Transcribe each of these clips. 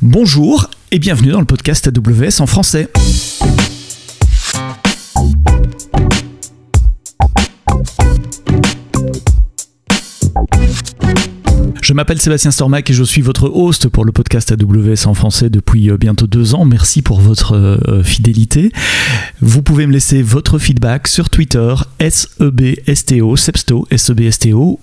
Bonjour et bienvenue dans le podcast AWS en français. Je m'appelle Sébastien Stormac et je suis votre host pour le podcast AWS en français depuis bientôt 2 ans. Merci pour votre fidélité. Vous pouvez me laisser votre feedback sur Twitter, SEBSTO,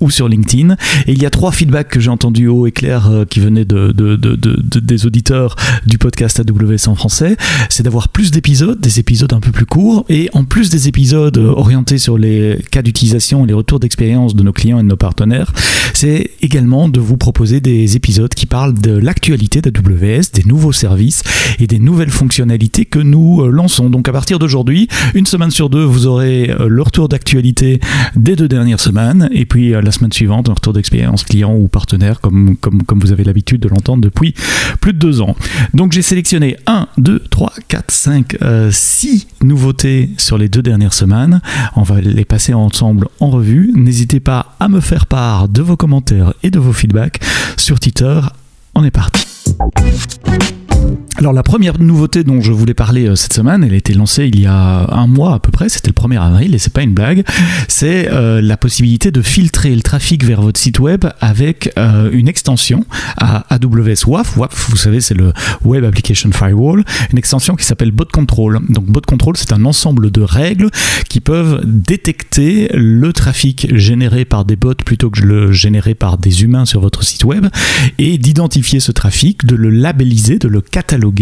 ou sur LinkedIn. Et il y a 3 feedbacks que j'ai entendus haut et clair qui venaient des auditeurs du podcast AWS en français. C'est d'avoir plus d'épisodes, des épisodes un peu plus courts, et en plus des épisodes orientés sur les cas d'utilisation et les retours d'expérience de nos clients et de nos partenaires, c'est également de vous proposer des épisodes qui parlent de l'actualité d'AWS, des nouveaux services et des nouvelles fonctionnalités que nous lançons. Donc à partir d'aujourd'hui, une semaine sur 2, vous aurez le retour d'actualité des 2 dernières semaines, et puis la semaine suivante, un retour d'expérience client ou partenaire, comme vous avez l'habitude de l'entendre depuis plus de 2 ans. Donc j'ai sélectionné 1, 2, 3, 4, 5, 6 nouveautés sur les 2 dernières semaines. On va les passer ensemble en revue. N'hésitez pas à me faire part de vos commentaires et de vos feedbacks sur Twitter. On est parti. Alors la première nouveauté dont je voulais parler cette semaine, elle a été lancée il y a 1 mois à peu près, c'était le 1er avril et c'est pas une blague, c'est la possibilité de filtrer le trafic vers votre site web avec une extension à AWS WAF. WAF, vous savez, c'est le Web Application Firewall, une extension qui s'appelle Bot Control. Donc Bot Control, c'est un ensemble de règles qui peuvent détecter le trafic généré par des bots plutôt que le généré par des humains sur votre site web, et d'identifier ce trafic, de le labelliser, de le cataloguer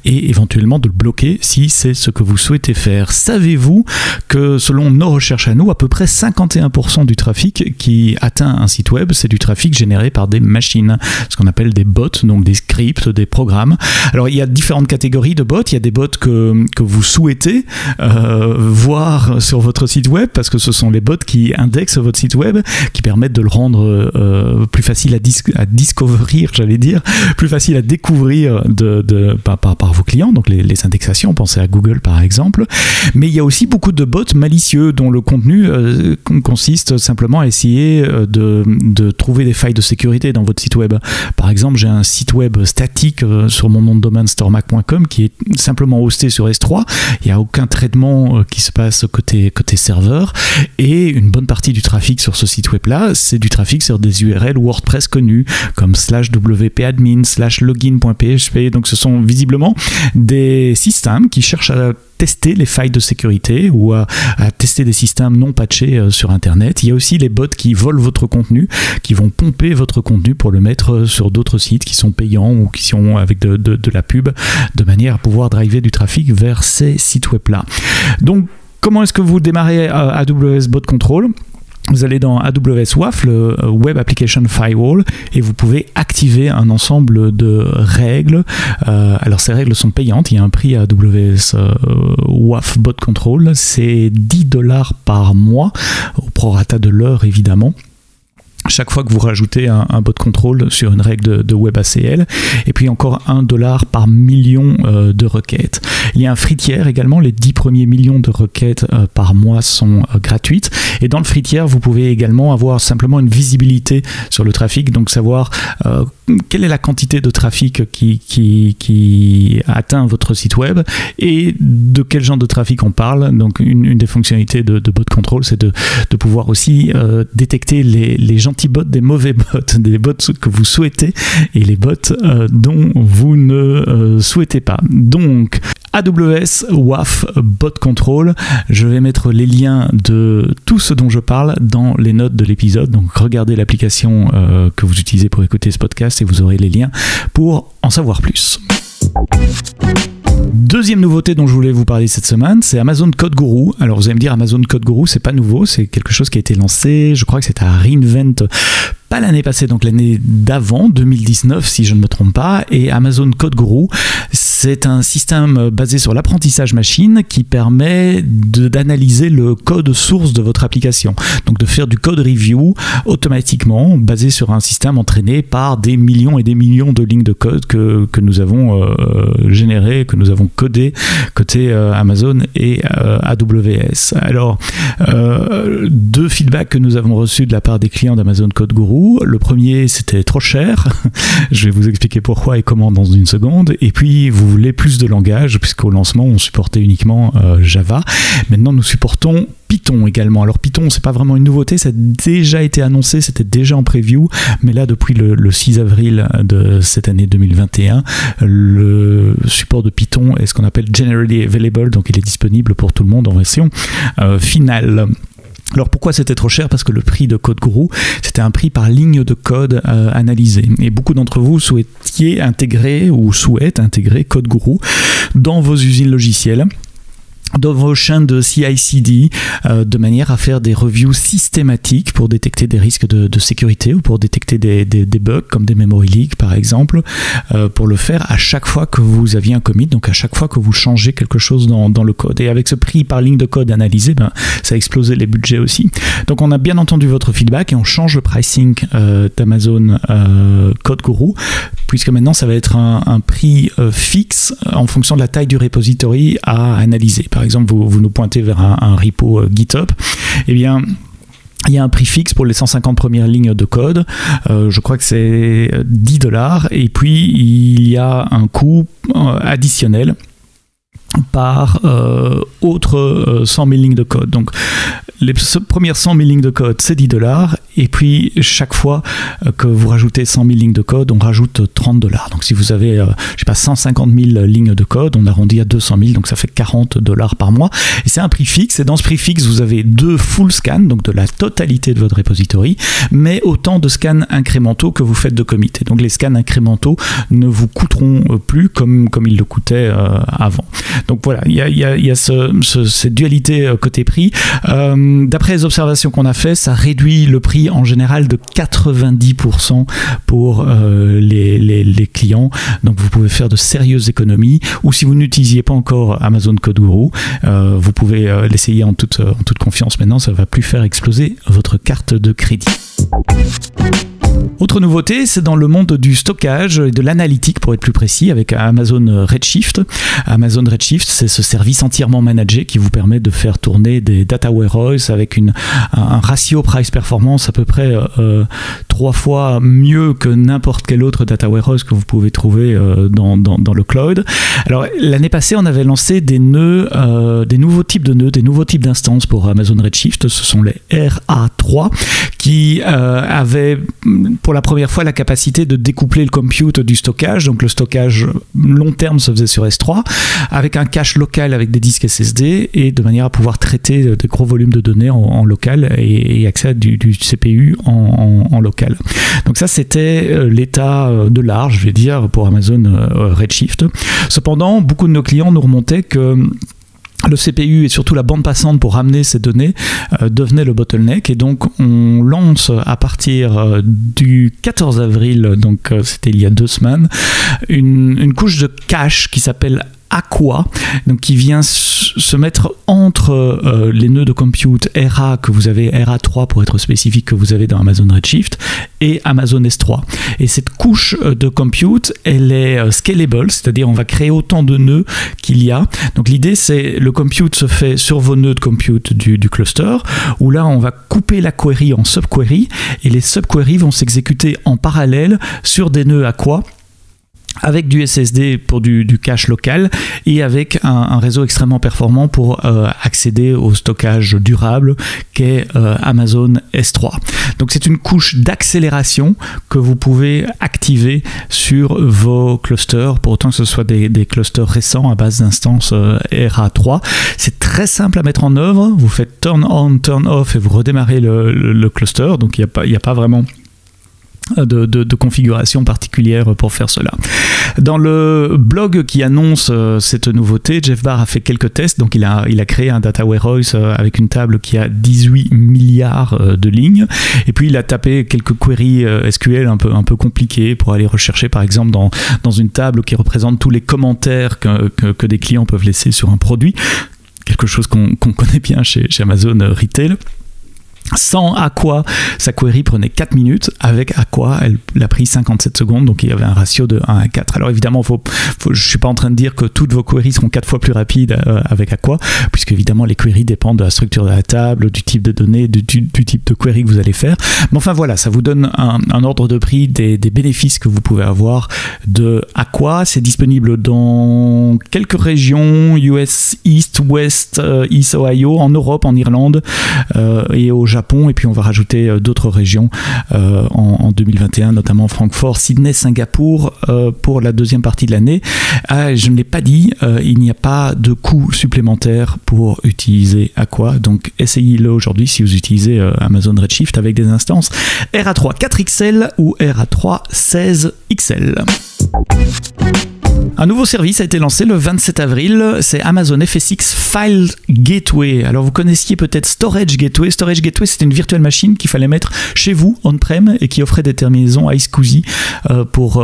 et éventuellement de le bloquer si c'est ce que vous souhaitez faire. Savez-vous que selon nos recherches à nous, à peu près 51% du trafic qui atteint un site web, c'est du trafic généré par des machines, ce qu'on appelle des bots, donc des scripts, des programmes. Alors il y a différentes catégories de bots. Il y a des bots que vous souhaitez voir sur votre site web, parce que ce sont les bots qui indexent votre site web, qui permettent de le rendre plus facile à discoverir, plus facile à découvrir par vos clients, donc les indexations, pensez à Google par exemple. Mais il y a aussi beaucoup de bots malicieux dont le contenu consiste simplement à essayer de trouver des failles de sécurité dans votre site web. Par exemple, j'ai un site web statique sur mon nom de domaine stormac.com qui est simplement hosté sur S3. Il n'y a aucun traitement qui se passe côté serveur, et une bonne partie du trafic sur ce site web là, c'est du trafic sur des URL WordPress connus comme /wp-admin, /login.php. Donc ce sont visiblement des systèmes qui cherchent à tester les failles de sécurité ou à tester des systèmes non patchés sur Internet. Il y a aussi les bots qui volent votre contenu, qui vont pomper votre contenu pour le mettre sur d'autres sites qui sont payants ou qui sont avec de la pub, de manière à pouvoir driver du trafic vers ces sites web-là. Donc, comment est-ce que vous démarrez AWS Bot Control ? Vous allez dans AWS WAF, le Web Application Firewall, et vous pouvez activer un ensemble de règles. Alors ces règles sont payantes, il y a un prix à AWS WAF Bot Control, c'est $10 par mois, au prorata de l'heure évidemment. Chaque fois que vous rajoutez un bot control sur une règle de WebACL, et puis encore $1 par million de requêtes. Il y a un free tier également, les 10 premiers millions de requêtes par mois sont gratuites, et dans le free tier vous pouvez également avoir simplement une visibilité sur le trafic, donc savoir quelle est la quantité de trafic qui atteint votre site web et de quel genre de trafic on parle. Donc une des fonctionnalités de bot control, c'est de pouvoir aussi détecter les gentils bots des mauvais bots, des bots que vous souhaitez et les bots dont vous ne souhaitez pas. Donc AWS WAF Bot Control, je vais mettre les liens de tout ce dont je parle dans les notes de l'épisode, donc regardez l'application que vous utilisez pour écouter ce podcast et vous aurez les liens pour en savoir plus. Deuxième nouveauté dont je voulais vous parler cette semaine, c'est Amazon CodeGuru. Alors vous allez me dire, Amazon CodeGuru, c'est pas nouveau, c'est quelque chose qui a été lancé, je crois que c'était à reInvent, pas l'année passée, donc l'année d'avant, 2019 si je ne me trompe pas, et Amazon CodeGuru, C'est un système basé sur l'apprentissage machine qui permet d'analyser le code source de votre application. Donc de faire du code review automatiquement basé sur un système entraîné par des millions et des millions de lignes de code que nous avons générées, que nous avons codées côté Amazon et AWS. Alors, deux feedbacks que nous avons reçus de la part des clients d'Amazon Code Guru. Le premier, c'était trop cher. Je vais vous expliquer pourquoi et comment dans une seconde. Et puis, vous voulez plus de langage, puisqu'au lancement, on supportait uniquement Java. Maintenant, nous supportons Python également. Alors Python, c'est pas vraiment une nouveauté, ça a déjà été annoncé, c'était déjà en preview, mais là depuis le 6 avril de cette année 2021, le support de Python est ce qu'on appelle Generally Available, donc il est disponible pour tout le monde en version finale. Alors pourquoi c'était trop cher? Parce que le prix de Code Guru, c'était un prix par ligne de code analysé. Et beaucoup d'entre vous souhaitiez intégrer ou souhaitent intégrer Code Guru dans vos usines logicielles, dans vos chaînes de CI/CD, de manière à faire des reviews systématiques pour détecter des risques de sécurité ou pour détecter des bugs comme des memory leaks par exemple, pour le faire à chaque fois que vous aviez un commit, donc à chaque fois que vous changez quelque chose dans le code. Et avec ce prix par ligne de code analysé, ça a explosé les budgets aussi. Donc on a bien entendu votre feedback et on change le pricing d'Amazon Code Guru, puisque maintenant ça va être un prix fixe en fonction de la taille du repository à analyser. Par exemple, vous nous pointez vers un repo GitHub, eh bien, il y a un prix fixe pour les 150 premières lignes de code, je crois que c'est $10, et puis il y a un coût additionnel par autre 100 000 lignes de code. Donc les premières 100 000 lignes de code, c'est $10, et puis chaque fois que vous rajoutez 100 000 lignes de code, on rajoute $30. Donc si vous avez, je sais pas, 150 000 lignes de code, on arrondit à 200 000, donc ça fait $40 par mois. Et c'est un prix fixe, et dans ce prix fixe, vous avez 2 full scans, donc de la totalité de votre repository, mais autant de scans incrémentaux que vous faites de commit. Et donc les scans incrémentaux ne vous coûteront plus comme ils le coûtaient avant. Donc voilà, il y a cette dualité côté prix. D'après les observations qu'on a fait, ça réduit le prix en général de 90% pour les clients. Donc vous pouvez faire de sérieuses économies. Ou si vous n'utilisiez pas encore Amazon Code Guru, vous pouvez l'essayer en toute confiance. Maintenant, ça ne va plus faire exploser votre carte de crédit. Autre nouveauté, c'est dans le monde du stockage et de l'analytique, pour être plus précis, avec Amazon Redshift. Amazon Redshift, c'est ce service entièrement managé qui vous permet de faire tourner des data warehouses avec un ratio price-performance à peu près 3 fois mieux que n'importe quel autre data warehouse que vous pouvez trouver dans le cloud. Alors l'année passée, on avait lancé des nœuds, des nouveaux types de nœuds, des nouveaux types d'instances pour Amazon Redshift. Ce sont les RA3 qui avaient pour la première fois la capacité de découpler le compute du stockage. Donc le stockage long terme se faisait sur S3 avec un cache local avec des disques SSD et de manière à pouvoir traiter des gros volumes de données en local et accès à du CPU en local. Donc ça c'était l'état de l'art, je vais dire, pour Amazon Redshift. Cependant, beaucoup de nos clients nous remontaient que le CPU et surtout la bande passante pour ramener ces données devenait le bottleneck, et donc on lance à partir du 14 avril, donc c'était il y a 2 semaines, une couche de cache qui s'appelle Aqua, donc qui vient se mettre entre les nœuds de compute RA que vous avez, RA3 pour être spécifique, que vous avez dans Amazon Redshift, et Amazon S3. Et cette couche de compute, elle est scalable, c'est-à-dire on va créer autant de nœuds qu'il y a. Donc l'idée, c'est le compute se fait sur vos nœuds de compute du cluster, où là on va couper la query en subquery, et les subqueries vont s'exécuter en parallèle sur des nœuds Aqua, avec du SSD pour du cache local et avec un réseau extrêmement performant pour accéder au stockage durable qu'est Amazon S3. Donc c'est une couche d'accélération que vous pouvez activer sur vos clusters, pour autant que ce soit des clusters récents à base d'instances RA3. C'est très simple à mettre en œuvre, vous faites turn on, turn off et vous redémarrez le cluster, donc il n'y a pas vraiment de configuration particulière pour faire cela. Dans le blog qui annonce cette nouveauté, Jeff Barr a fait quelques tests. Donc il a créé un data warehouse avec une table qui a 18 milliards de lignes, et puis il a tapé quelques queries SQL un peu compliquées pour aller rechercher par exemple dans une table qui représente tous les commentaires que des clients peuvent laisser sur un produit, quelque chose qu'on connaît bien chez Amazon Retail. Sans Aqua, sa query prenait 4 minutes. Avec Aqua, elle a pris 57 secondes. Donc il y avait un ratio de 1 à 4. Alors évidemment, je ne suis pas en train de dire que toutes vos queries seront 4 fois plus rapides avec Aqua, puisque évidemment les queries dépendent de la structure de la table, du type de données, du type de query que vous allez faire. Mais enfin voilà, ça vous donne un ordre de prix des bénéfices que vous pouvez avoir de Aqua. C'est disponible dans quelques régions, US East, West, East Ohio, en Europe, en Irlande et au Japon, et puis on va rajouter d'autres régions en 2021, notamment Francfort, Sydney, Singapour pour la deuxième partie de l'année. Je ne l'ai pas dit, il n'y a pas de coût supplémentaire pour utiliser Aqua, donc essayez-le aujourd'hui si vous utilisez Amazon Redshift avec des instances RA3 4XL ou RA3 16XL. Un nouveau service a été lancé le 27 avril, c'est Amazon FSx File Gateway. Alors vous connaissiez peut-être Storage Gateway. Storage Gateway, c'était une virtuelle machine qu'il fallait mettre chez vous, on-prem, et qui offrait des terminaisons iSCSI pour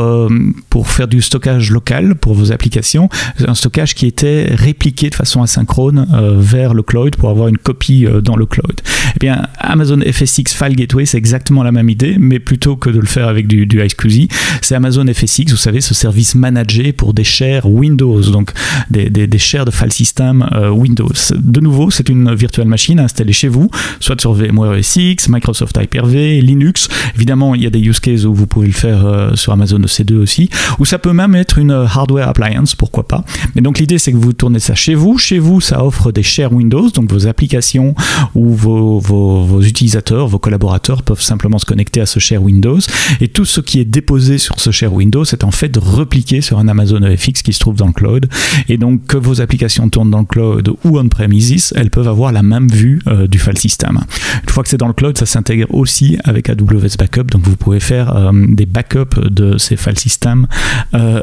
faire du stockage local pour vos applications. Un stockage qui était répliqué de façon asynchrone vers le cloud pour avoir une copie dans le cloud. Eh bien, Amazon FSx File Gateway, c'est exactement la même idée, mais plutôt que de le faire avec du iSCSI, c'est Amazon FSx, vous savez, ce service managé pour des shares Windows, donc des shares de file system Windows. De nouveau, c'est une virtuelle machine installée chez vous, soit sur VMware ESX, Microsoft Hyper-V, Linux. Évidemment, il y a des use cases où vous pouvez le faire sur Amazon EC2 aussi, ou ça peut même être une hardware appliance, pourquoi pas. Mais donc l'idée, c'est que vous tournez ça chez vous. Chez vous, ça offre des shares Windows, donc vos applications ou vos utilisateurs, vos collaborateurs peuvent simplement se connecter à ce share Windows, et tout ce qui est déposé sur ce share Windows est en fait repliqué sur un Amazon FX qui se trouve dans le cloud, et donc que vos applications tournent dans le cloud ou on-premises, elles peuvent avoir la même vue du file system. Une fois que c'est dans le cloud, ça s'intègre aussi avec AWS Backup, donc vous pouvez faire des backups de ces file systems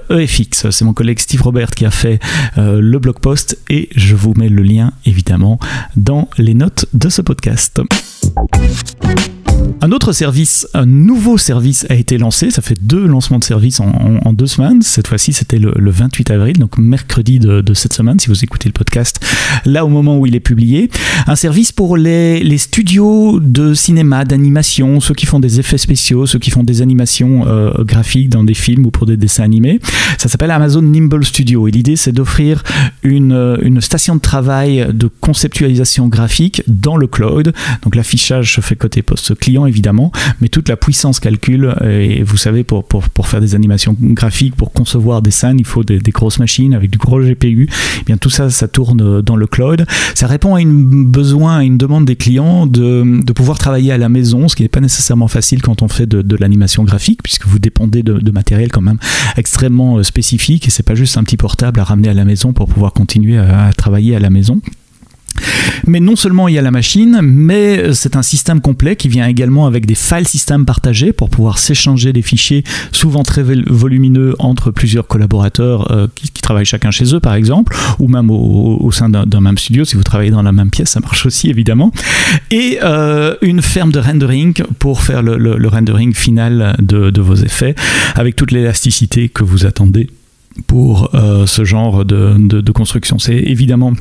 EFX. C'est mon collègue Steve Robert qui a fait le blog post, et je vous mets le lien évidemment dans les notes de ce podcast. Un autre service, un nouveau service a été lancé. Ça fait 2 lancements de services en 2 semaines. Cette fois-ci, c'était le 28 avril, donc mercredi de cette semaine, si vous écoutez le podcast, là au moment où il est publié. Un service pour les studios de cinéma, d'animation, ceux qui font des effets spéciaux, ceux qui font des animations graphiques dans des films ou pour des dessins animés. Ça s'appelle Amazon Nimble Studio, et l'idée, c'est d'offrir une station de travail de conceptualisation graphique dans le cloud. Donc l'affichage se fait côté poste client évidemment, mais toute la puissance calcul, et vous savez, pour faire des animations graphiques, pour concevoir des scènes, il faut des grosses machines avec du gros GPU. Et bien tout ça, ça tourne dans le cloud. Ça répond à une demande des clients de pouvoir travailler à la maison, ce qui n'est pas nécessairement facile quand on fait de l'animation graphique, puisque vous dépendez de matériel quand même extrêmement spécifique, et c'est pas juste un petit portable à ramener à la maison pour pouvoir continuer à travailler à la maison. Mais non seulement il y a la machine, mais c'est un système complet qui vient également avec des file systems partagés pour pouvoir s'échanger des fichiers souvent très volumineux entre plusieurs collaborateurs qui travaillent chacun chez eux par exemple, ou même au sein d'un même studio. Si vous travaillez dans la même pièce, ça marche aussi évidemment. Et une ferme de rendering pour faire le rendering final de vos effets, avec toute l'élasticité que vous attendez pour ce genre de construction. C'est évidemment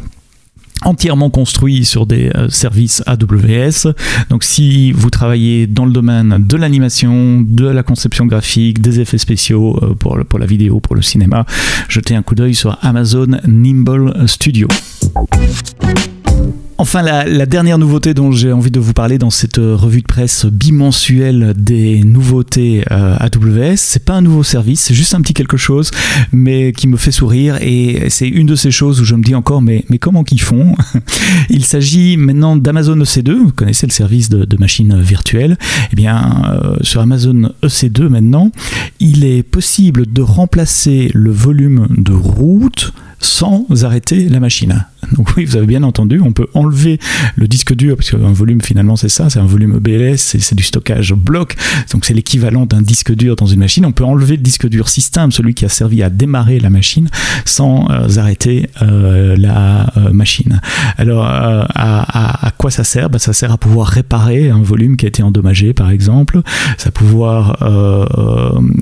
entièrement construit sur des services AWS. Donc si vous travaillez dans le domaine de l'animation, de la conception graphique, des effets spéciaux pour la vidéo, pour le cinéma, jetez un coup d'œil sur Amazon Nimble Studio. Enfin, la dernière nouveauté dont j'ai envie de vous parler dans cette revue de presse bimensuelle des nouveautés AWS, c'est pas un nouveau service, c'est juste un petit quelque chose, mais qui me fait sourire, et c'est une de ces choses où je me dis encore, mais comment qu'ils font? Il s'agit maintenant d'Amazon EC2, vous connaissez le service de machines virtuelles. Eh bien, sur Amazon EC2 maintenant, il est possible de remplacer le volume de route sans arrêter la machine. Donc oui, vous avez bien entendu, on peut enlever le disque dur, parce qu'un volume finalement c'est ça, c'est un volume BLS, c'est du stockage bloc, donc c'est l'équivalent d'un disque dur dans une machine. On peut enlever le disque dur système, celui qui a servi à démarrer la machine, sans arrêter la machine. Alors à quoi ça sert? Ça sert à pouvoir réparer un volume qui a été endommagé par exemple, ça pouvoir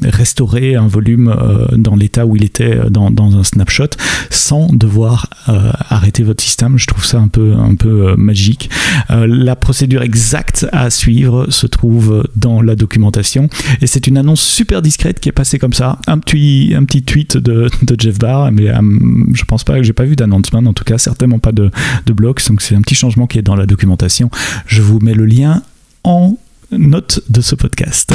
restaurer un volume dans l'état où il était dans un snapshot sans devoir arrêter votre système. Je trouve ça un peu magique. La procédure exacte à suivre se trouve dans la documentation et c'est une annonce super discrète qui est passée comme ça, un petit tweet de Jeff Barr, mais je pense pas, j'ai pas vu d'announcement, en tout cas certainement pas de blog, donc c'est un petit changement qui est dans la documentation. Je vous mets le lien en note de ce podcast.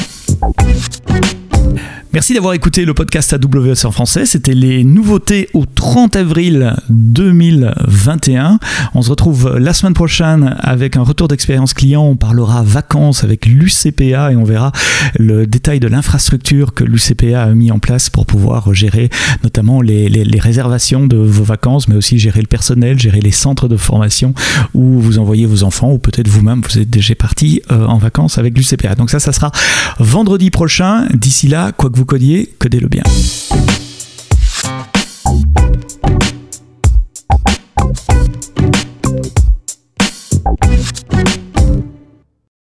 Merci d'avoir écouté le podcast AWS en français. C'était les nouveautés au 30 avril 2021. On se retrouve la semaine prochaine avec un retour d'expérience client. On parlera vacances avec l'UCPA et on verra le détail de l'infrastructure que l'UCPA a mis en place pour pouvoir gérer notamment les réservations de vos vacances, mais aussi gérer le personnel, gérer les centres de formation où vous envoyez vos enfants ou peut-être vous-même, vous êtes déjà parti en vacances avec l'UCPA. Donc ça sera vendredi prochain. D'ici là, quoi que vous codiez, codez-le bien.